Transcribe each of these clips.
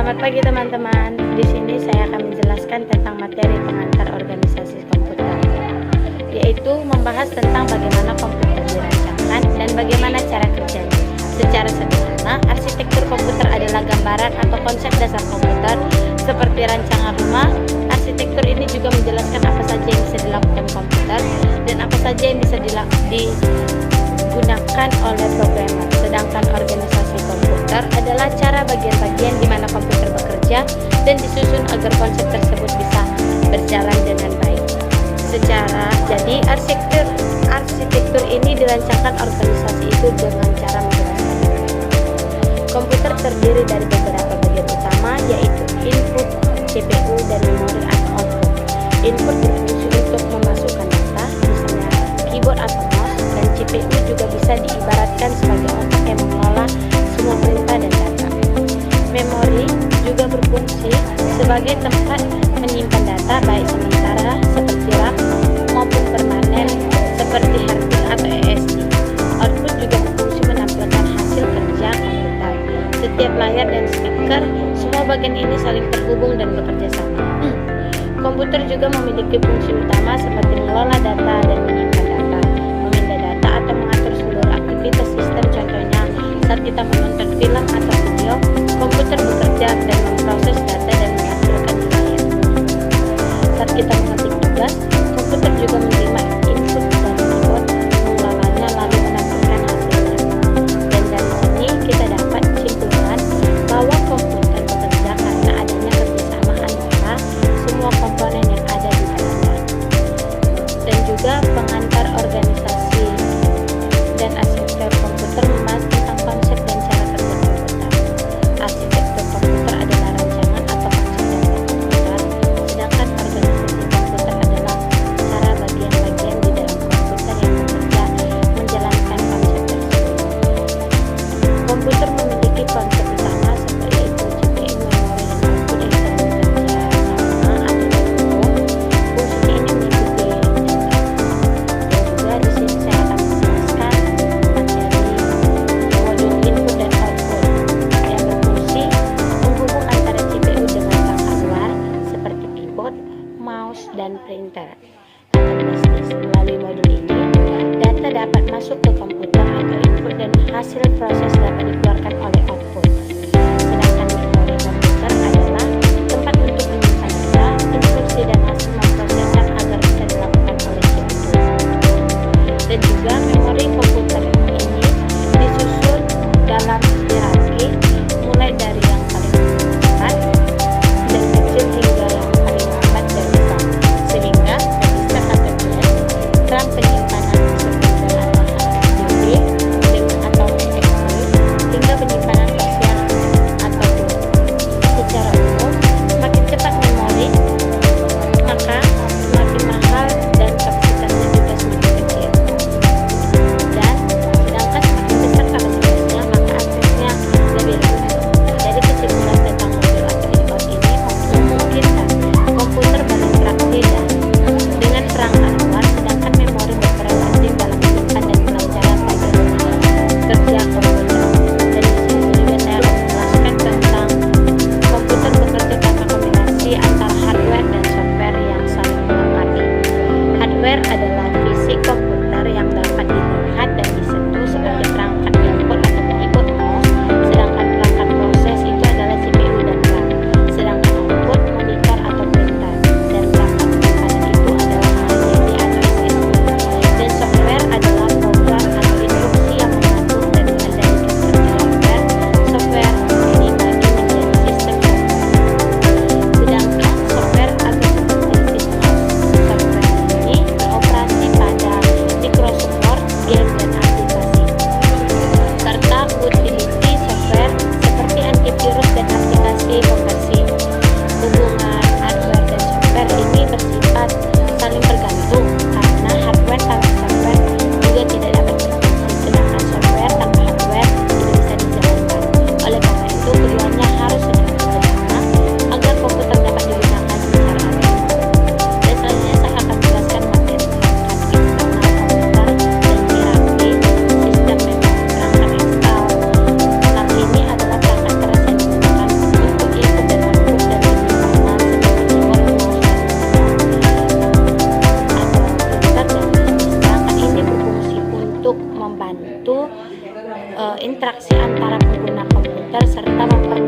Selamat pagi teman-teman. Di sini saya akan menjelaskan tentang materi pengantar organisasi komputer, yaitu membahas tentang bagaimana komputer dirancangkan dan bagaimana cara kerjanya. Secara sederhana, arsitektur komputer adalah gambaran atau konsep dasar komputer seperti rancangan rumah. Arsitektur ini juga menjelaskan apa saja yang bisa dilakukan komputer dan apa saja yang bisa digunakan oleh programmer. Sedangkan organisasi komputer adalah cara bagian-bagian di mana komputer bekerja dan disusun agar konsep tersebut bisa berjalan dengan baik. Jadi arsitektur ini dirancangkan organisasi itu dengan cara menjelaskan. Komputer terdiri dari beberapa bagian utama, yaitu input, CPU, dan memori atau output. Input berfungsi untuk memasukkan data, misalnya keyboard atau mouse, dan CPU juga bisa diibaratkan sebagai otak yang mengelola semua perintah dan data. Memori juga berfungsi sebagai tempat menyimpan data baik sementara seperti RAM maupun permanen seperti hard disk atau SSD. Output juga berfungsi menampilkan hasil kerja komputer. Setiap layar dan speaker, semua bagian ini saling terhubung dan bekerja sama. Komputer juga memiliki fungsi utama seperti mengelola data dan menyimpan data, memindah data atau mengatur seluruh aktivitas sistem. Contohnya, saat kita menonton film atau video, komputer bekerja dan memproses data dan menghasilkan file. Saat kita mengetik tugas, komputer juga menerima input dari keyboard, mengelolanya lalu menampilkan hasilnya. Dan dari sini kita dapat simpulkan bahwa komputer bekerja karena adanya kerjasama antara semua komponen yang ada di dalamnya. Dan juga pengantar organisasi dan arsitektur komputer membahas tentang konsep dan cara kerja komputer.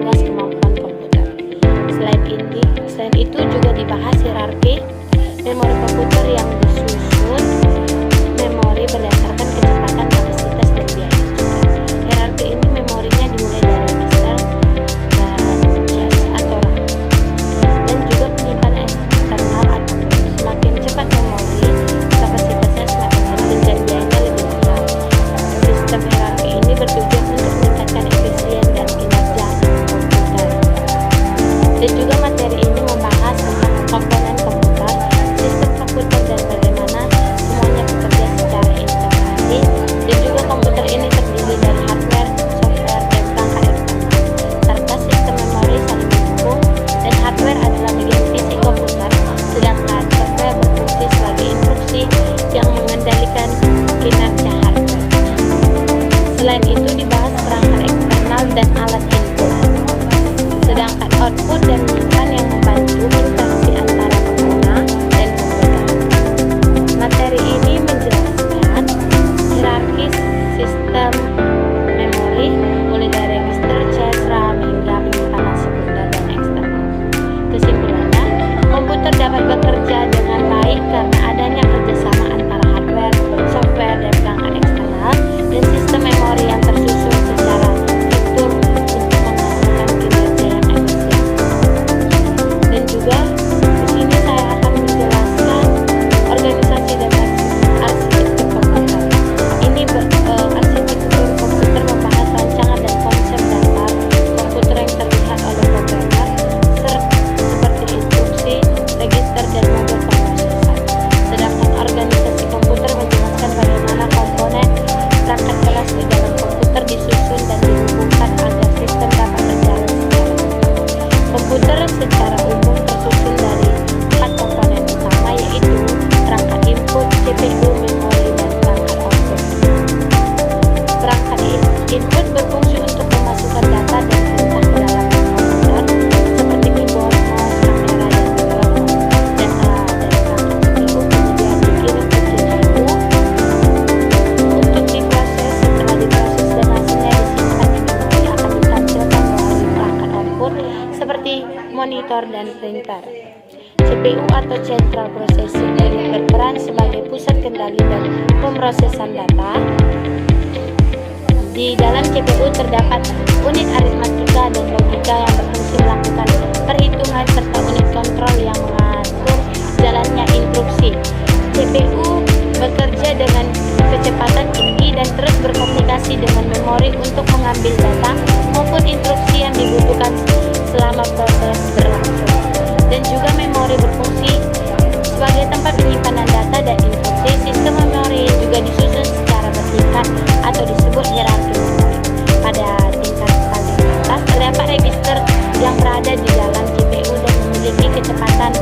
memperluas kemampuan komputer. Selain itu juga dibahas hierarki memori komputer yang disusun memori berdasarkan kecepatan, kapasitas, dan biaya. Hierarki ini memorinya dimulai dari register dan cache atau RAM, dan juga penyimpanan eksternal atau semakin cepat memori kapasitasnya semakin kecil dan biayanya lebih mahal. Sistem hierarki ini bertujuan untuk meningkatkan efisien dan kinerja komputer. Dan juga materi ini membahas tentang komponen komputer, sistem komputer, dan bagaimana semuanya bekerja secara integrasi. Dan juga komputer ini terdiri dari hardware, software, dan perangkat eksternal, serta sistem memori saling mendukung. Dan hardware adalah bagian fisik komputer, sedangkan software berfungsi sebagai instruksi yang mengendalikan kinerja hardware. Selain itu dibahas perangkat eksternal dan alat input, sedangkan output dan menyimpan yang membantu interaksi antara pengguna dan komputer. Materi ini menjelaskan hierarkis sistem memori mulai dari register, cache, RAM, hingga penyimpanan sekunder dan eksternal. Kesimpulannya, komputer dapat bekerja dengan baik karena adanya kerjasama antara hardware, software, dan perangkat eksternal, dan sistem memori yang tersusun secara fitur untuk menghasilkan kinerja yang efisien. Dan juga di sini saya akan menjelaskan organisasi dan arsitektur komputer. Ini arsitektur komputer membahas rancangan dan konsep dasar komputer yang terlihat oleh programmer seperti instruksi, register, dan modul pemrosesan. Sedangkan organisasi komputer menjelaskan bagaimana komponen perangkat keras di dalam komputer disusun dan dihubungkan agar sistem dapat berjalan secara cepat. Komputer secara umum tersusun dari 4 komponen utama, yaitu perangkat input, CPU, memori, dan perangkat output. Perangkat input berfungsi untuk memasukkan data dan perintah ke dalam komputer, seperti keyboard, mouse, kamera, dan mikrofon. Data dari perangkat CPU kemudian dikirim ke CPU untuk diproses. Setelah diproses dan hasilnya disimpan di memori, akan ditampilkan melalui perangkat output seperti monitor dan printer. CPU atau Central Processing Unit berperan sebagai pusat kendali dan pemrosesan data. Di dalam CPU terdapat unit aritmatika dan logika yang berfungsi melakukan perhitungan serta unit kontrol yang mengatur jalannya instruksi. CPU bekerja dengan kecepatan tinggi dan terus berkomunikasi dengan memori untuk mengambil data maupun instruksi yang dibutuhkan selama proses berlangsung. Dan juga memori berfungsi sebagai tempat penyimpanan data dan instruksi. Sistem memori juga disusun secara bertingkat atau disebut hierarki memori. Pada tingkat paling atas terdapat register yang berada di dalam CPU dan memiliki kecepatan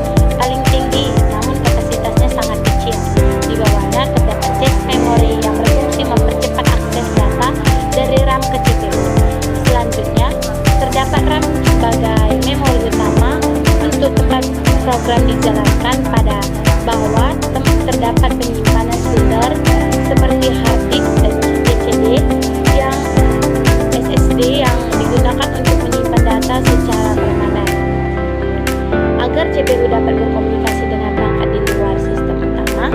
paling tinggi, namun kapasitasnya sangat kecil. Di bawahnya terdapat cache memori yang berfungsi mempercepat akses data dari RAM ke CPU. Selanjutnya terdapat RAM sebagai memori utama untuk tempat program dijalankan. Pada bawah terdapat penyimpanan sekunder seperti hard disk dan CD yang SSD yang digunakan untuk menyimpan data secara permanen. Agar CPU dapat berkomunikasi dengan perangkat di luar sistem utama,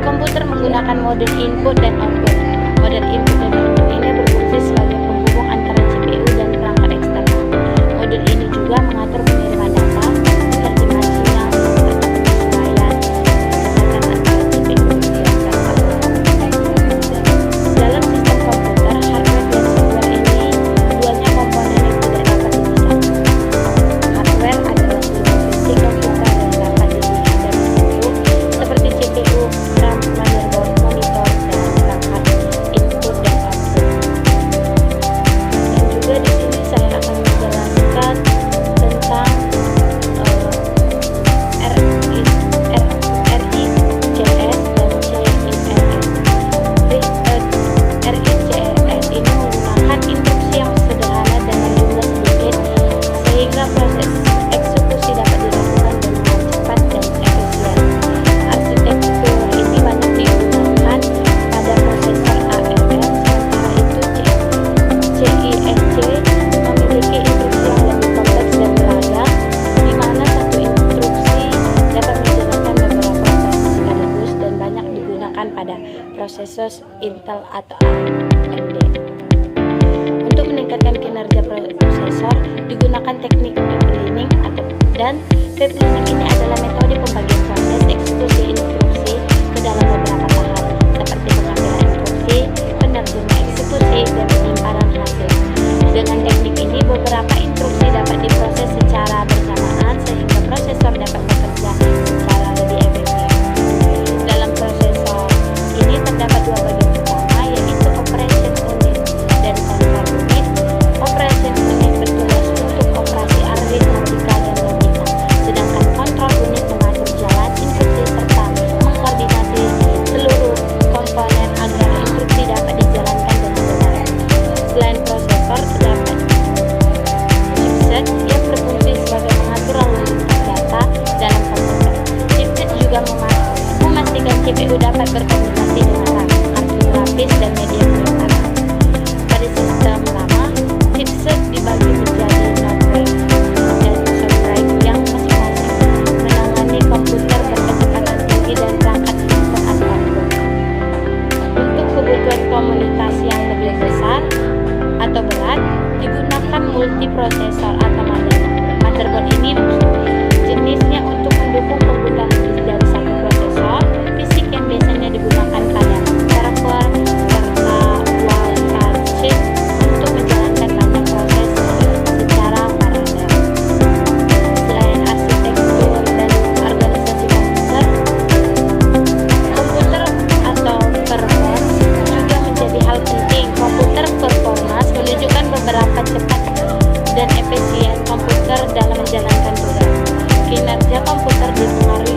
komputer menggunakan modul input dan output. Modul input dan output ini berfungsi sebagai penghubung antara CPU dan perangkat eksternal. Modul ini juga mengatur pengiriman data, penerjemahan sinyal, serta penyesuaian kecepatan antara CPU dan perangkat. Dalam sistem komputer, hardware dan software ini keduanya komponen yang tidak dapat dipisahkan. Hardware adalah seluruh fisik komputer dan dapat dilihat dan disentuh, seperti CPU, RAM, motherboard, monitor, dan perangkat Intel atau AMD. Untuk meningkatkan kinerja prosesor, digunakan teknik deep learning dan deep learning ini adalah metode pembagian proses eksekusi instruksi ke dalam beberapa tahap, seperti pengambilan instruksi, penerjemah eksekusi, dan penyimpanan hasil. Dengan teknik ini, beberapa instruksi dapat diproses secara bersamaan sehingga prosesor dapat bekerja secara lebih efektif. Dalam prosesor ini terdapat dua bagian utama, yaitu operation unit dan control unit. Operation unit bertugas untuk operasi aritmatika dan logika, sedangkan control unit mengatur jalan instruksi serta mengkoordinasi seluruh komponen agar instruksi dapat dijalankan dengan benar. Selain prosesor, terdapat chipset yang berfungsi sebagai mengatur lalu lintas data dalam komputer. Chipset juga memastikan CPU dapat berkomunikasi dengan RAM, kartu grafis, dan media penyimpanan. Pada sistem lama, chipset dibagi menjadi non-RAID dan soft-RAID yang masing-masing menangani komputer berkecepatan tinggi dan perangkat sistem apapun. Untuk kebutuhan komunikasi yang lebih besar atau berat, digunakan multiprosesor atau motherboard. Motherboard ini jenisnya untuk mendukung penggunaan lebih dari satu prosesor fisik yang biasanya digunakan pada server serta wildcard chip untuk menjalankan banyak proses secara paralel. Selain arsitektur dan organisasi komputer atau performance juga menjadi hal penting. Komputer performance menunjukkan beberapa cepat dan efisien komputer dalam menjalankan tugas. Kinerja komputer dipengaruhi